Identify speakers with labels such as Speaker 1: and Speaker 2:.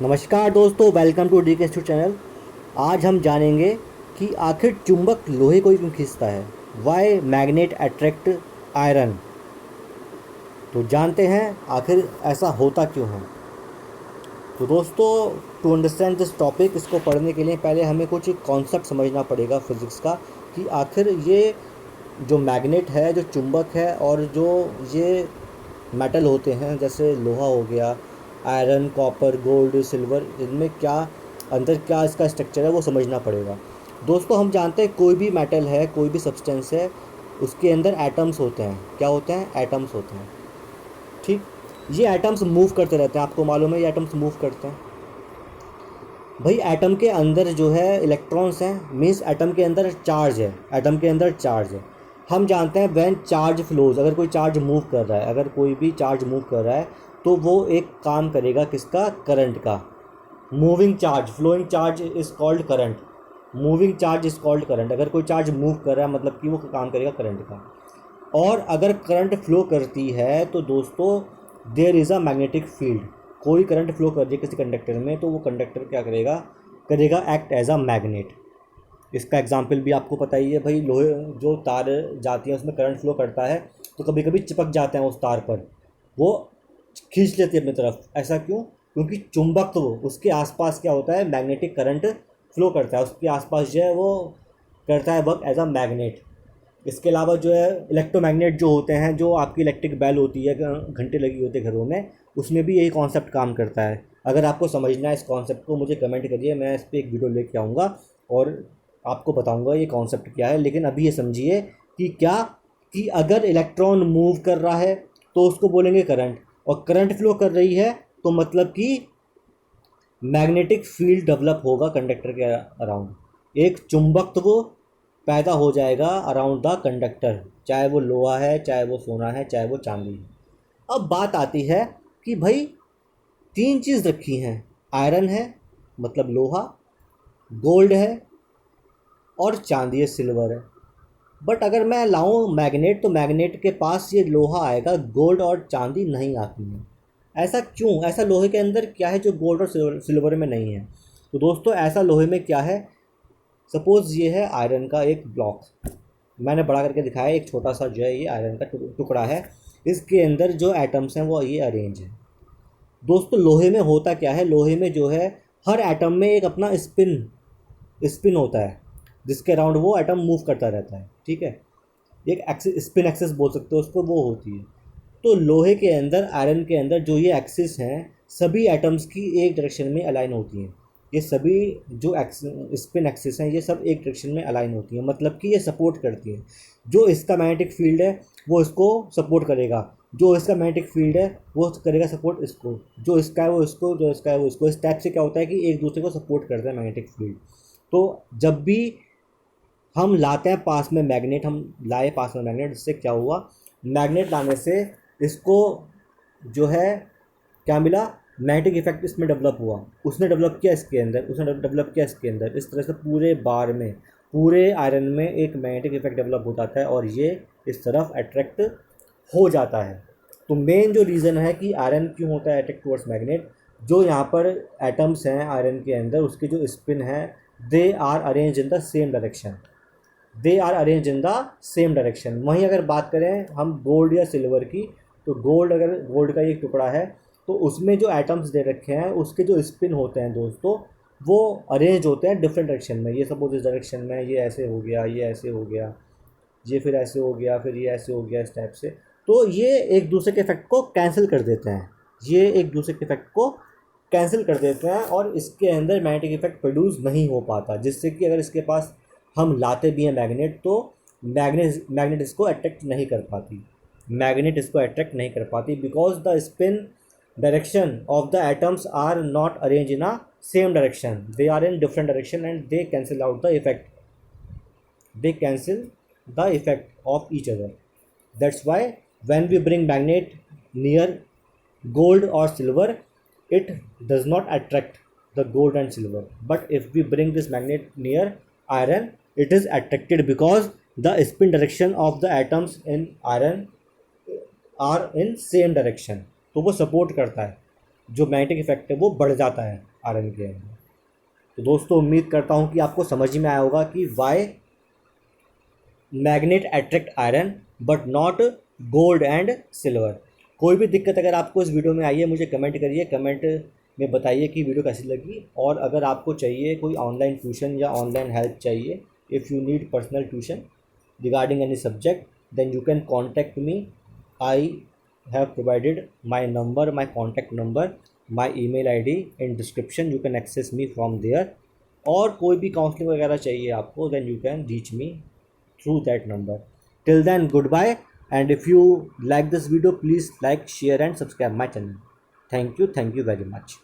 Speaker 1: नमस्कार दोस्तों, welcome to D के चैनल। आज हम जानेंगे कि आखिर चुंबक लोहे को क्यों खींचता है। Why magnet attract iron. तो जानते हैं आखिर ऐसा होता क्यों है। तो दोस्तों, टू अंडरस्टैंड दिस टॉपिक, इसको पढ़ने के लिए पहले हमें कुछ एक कॉन्सेप्ट समझना पड़ेगा फिज़िक्स का, कि आखिर ये जो मैग्नेट है, जो चुंबक है, और जो ये मेटल होते हैं जैसे लोहा हो गया, आयरन, कॉपर, गोल्ड, सिल्वर, इनमें क्या अंदर, क्या इसका स्ट्रक्चर है, वो समझना पड़ेगा। दोस्तों, हम जानते हैं कोई भी मेटल है, कोई भी सब्सटेंस है, उसके अंदर एटम्स होते हैं। क्या होते हैं? एटम्स होते हैं। ठीक, ये एटम्स मूव करते रहते हैं। आपको मालूम है ये एटम्स मूव करते हैं। भाई, एटम के अंदर जो है इलेक्ट्रॉन्स हैं, मीन्स एटम के अंदर चार्ज है। एटम के अंदर चार्ज है। हम जानते हैं व्हेन चार्ज फ्लोज, अगर कोई चार्ज मूव कर रहा है, अगर कोई भी चार्ज मूव कर रहा है तो वो एक काम करेगा, किसका? करंट का। Moving charge, flowing charge is called current. Moving charge is called current. अगर कोई चार्ज मूव कर रहा है मतलब कि वो काम करेगा करंट का। और अगर करंट फ्लो करती है तो दोस्तों, there is a magnetic field. कोई करंट फ्लो कर रही है किसी कंडक्टर में तो वो कंडक्टर क्या करेगा? करेगा एक्ट एज अ मैग्नेट। इसका एग्जाम्पल भी आपको पता ही है भाई। लोहे जो तार जाती है उसमें करंट फ्लो करता है तो कभी कभी चिपक जाते हैं उस तार पर, वो खींच लेती है अपनी तरफ। ऐसा क्यों? क्योंकि चुंबकत्व उसके आसपास क्या होता है? मैग्नेटिक करंट फ्लो करता है उसके आसपास, जो है वो करता है वर्क एज अ मैग्नेट। इसके अलावा जो है इलेक्ट्रोमैग्नेट जो होते हैं, जो आपकी इलेक्ट्रिक बेल होती है, घंटे लगी होती है घरों में, उसमें भी यही कॉन्सेप्ट काम करता है। अगर आपको समझना है इस कॉन्सेप्ट को, मुझे कमेंट करिए, मैं इस पर एक वीडियो लेके आऊँगा और आपको बताऊँगा ये कॉन्सेप्ट क्या है। लेकिन अभी ये समझिए कि क्या, कि अगर इलेक्ट्रॉन मूव कर रहा है तो उसको बोलेंगे करंट, और करंट फ्लो कर रही है तो मतलब कि मैग्नेटिक फील्ड डेवलप होगा कंडक्टर के अराउंड। एक चुंबकत्व पैदा हो जाएगा अराउंड द कंडक्टर, चाहे वो लोहा है, चाहे वो सोना है, चाहे वो चांदी है। अब बात आती है कि भाई तीन चीज़ रखी हैं। आयरन है मतलब लोहा, गोल्ड है, और चांदी है, सिल्वर है। बट अगर मैं लाऊं मैग्नेट तो मैग्नेट के पास ये लोहा आएगा, गोल्ड और चांदी नहीं आती है। ऐसा क्यों? ऐसा लोहे के अंदर क्या है जो गोल्ड और सिल्वर में नहीं है? तो दोस्तों, ऐसा लोहे में क्या है? सपोज़ ये है आयरन का एक ब्लॉक, मैंने बड़ा करके दिखाया। एक छोटा सा जो है ये आयरन का टुकड़ा है। इसके अंदर जो एटम्स हैं वो ये अरेंज है। दोस्तों, लोहे में होता क्या है? लोहे में जो है हर एटम में एक अपना स्पिन स्पिन होता है, जिसके अराउंड वो एटम मूव करता रहता है। ठीक है, एक एक्सिस, स्पिन एक्सिस बोल सकते हो उसको, वो होती है। तो लोहे के अंदर, आयरन के अंदर जो ये एक्सिस हैं, सभी एटम्स की एक डायरेक्शन में अलाइन होती हैं। ये सभी जो स्पिन एक्सिस हैं ये सब एक डायरेक्शन में अलाइन होती हैं, मतलब कि ये सपोर्ट करती हैं। जो इसका मैग्नेटिक फील्ड है वो इसको सपोर्ट करेगा, जो इसका मैग्नेटिक फील्ड है वो करेगा सपोर्ट इसको, जो इसका है वो इसको, जो इसका है वो इसको। इस टाइप से क्या होता है कि एक दूसरे को सपोर्ट करता है मैग्नेटिक फील्ड। तो जब भी हम लाते हैं पास में मैग्नेट, हम लाए पास में मैग्नेट, इससे क्या हुआ? मैग्नेट लाने से इसको जो है क्या मिला? मैग्नेटिक इफेक्ट इसमें डेवलप हुआ। उसने डेवलप किया इसके अंदर, उसने डेवलप किया इसके अंदर। इस तरह से पूरे बार में, पूरे आयरन में एक मैग्नेटिक इफेक्ट डेवलप हो जाता है और ये इस तरफ अट्रैक्ट हो जाता है। तो मेन जो रीज़न है कि आयरन क्यों होता है अट्रैक्ट टुवर्ड्स मैग्नेट, जो यहाँ पर एटम्स हैं आयरन के अंदर, उसके जो स्पिन है, they are arrange in the same direction. They are arrange in the same direction. वहीं अगर बात करें हम गोल्ड या सिल्वर की, तो गोल्ड, अगर गोल्ड का एक टुकड़ा है तो उसमें जो एटम्स दे रखे हैं उसके जो स्पिन होते हैं दोस्तों, वो अरेंज होते हैं डिफरेंट डायरेक्शन में। ये सपोज इस डायरेक्शन में, ये ऐसे हो गया, ये ऐसे हो गया, ये फिर ऐसे हो गया, फिर ये ऐसे हो गया, इस टाइप से। तो ये एक दूसरे के इफेक्ट को कैंसिल कर देते हैं। ये एक दूसरे के इफेक्ट को कैंसिल कर देते हैं और इसके अंदर मैग्नेटिक इफेक्ट प्रोड्यूस नहीं हो पाता, जिससे कि अगर इसके पास हम लाते भी हैं मैग्नेट तो मैग्नेट इसको अट्रैक्ट नहीं कर पाती। मैग्नेट इसको अट्रैक्ट नहीं कर पाती because the spin direction of the atoms are not arrange in a same direction, they are in different direction and they cancel out the effect, they cancel the effect of each other. That's why when we bring magnet near gold or silver, it does not attract the gold and silver. But if we bring this magnet near iron, it is attracted because the spin direction of the atoms in iron are in same direction. तो वो support करता है। जो magnetic effect है वो बढ़ जाता है आयरन के अंदर। तो दोस्तों उम्मीद करता हूँ कि आपको समझ में आया होगा कि why magnet attract iron but not gold and silver. कोई भी दिक्कत अगर आपको इस वीडियो में आई है मुझे कमेंट करिए, कमेंट में बताइए कि वीडियो कैसी लगी। और अगर आपको चाहिए कोई ऑनलाइन ट्यूशन या ऑनलाइन हेल्प चाहिए, if you need personal tuition regarding any subject, then you can contact me. I have provided my number, my contact number, my email id in description. You can access me from there. और कोई भी counselling वगैरह चाहिए आपको, then you can reach me through that number. Till then, goodbye. And if you like this video, please like, share and subscribe my channel. Thank you very much.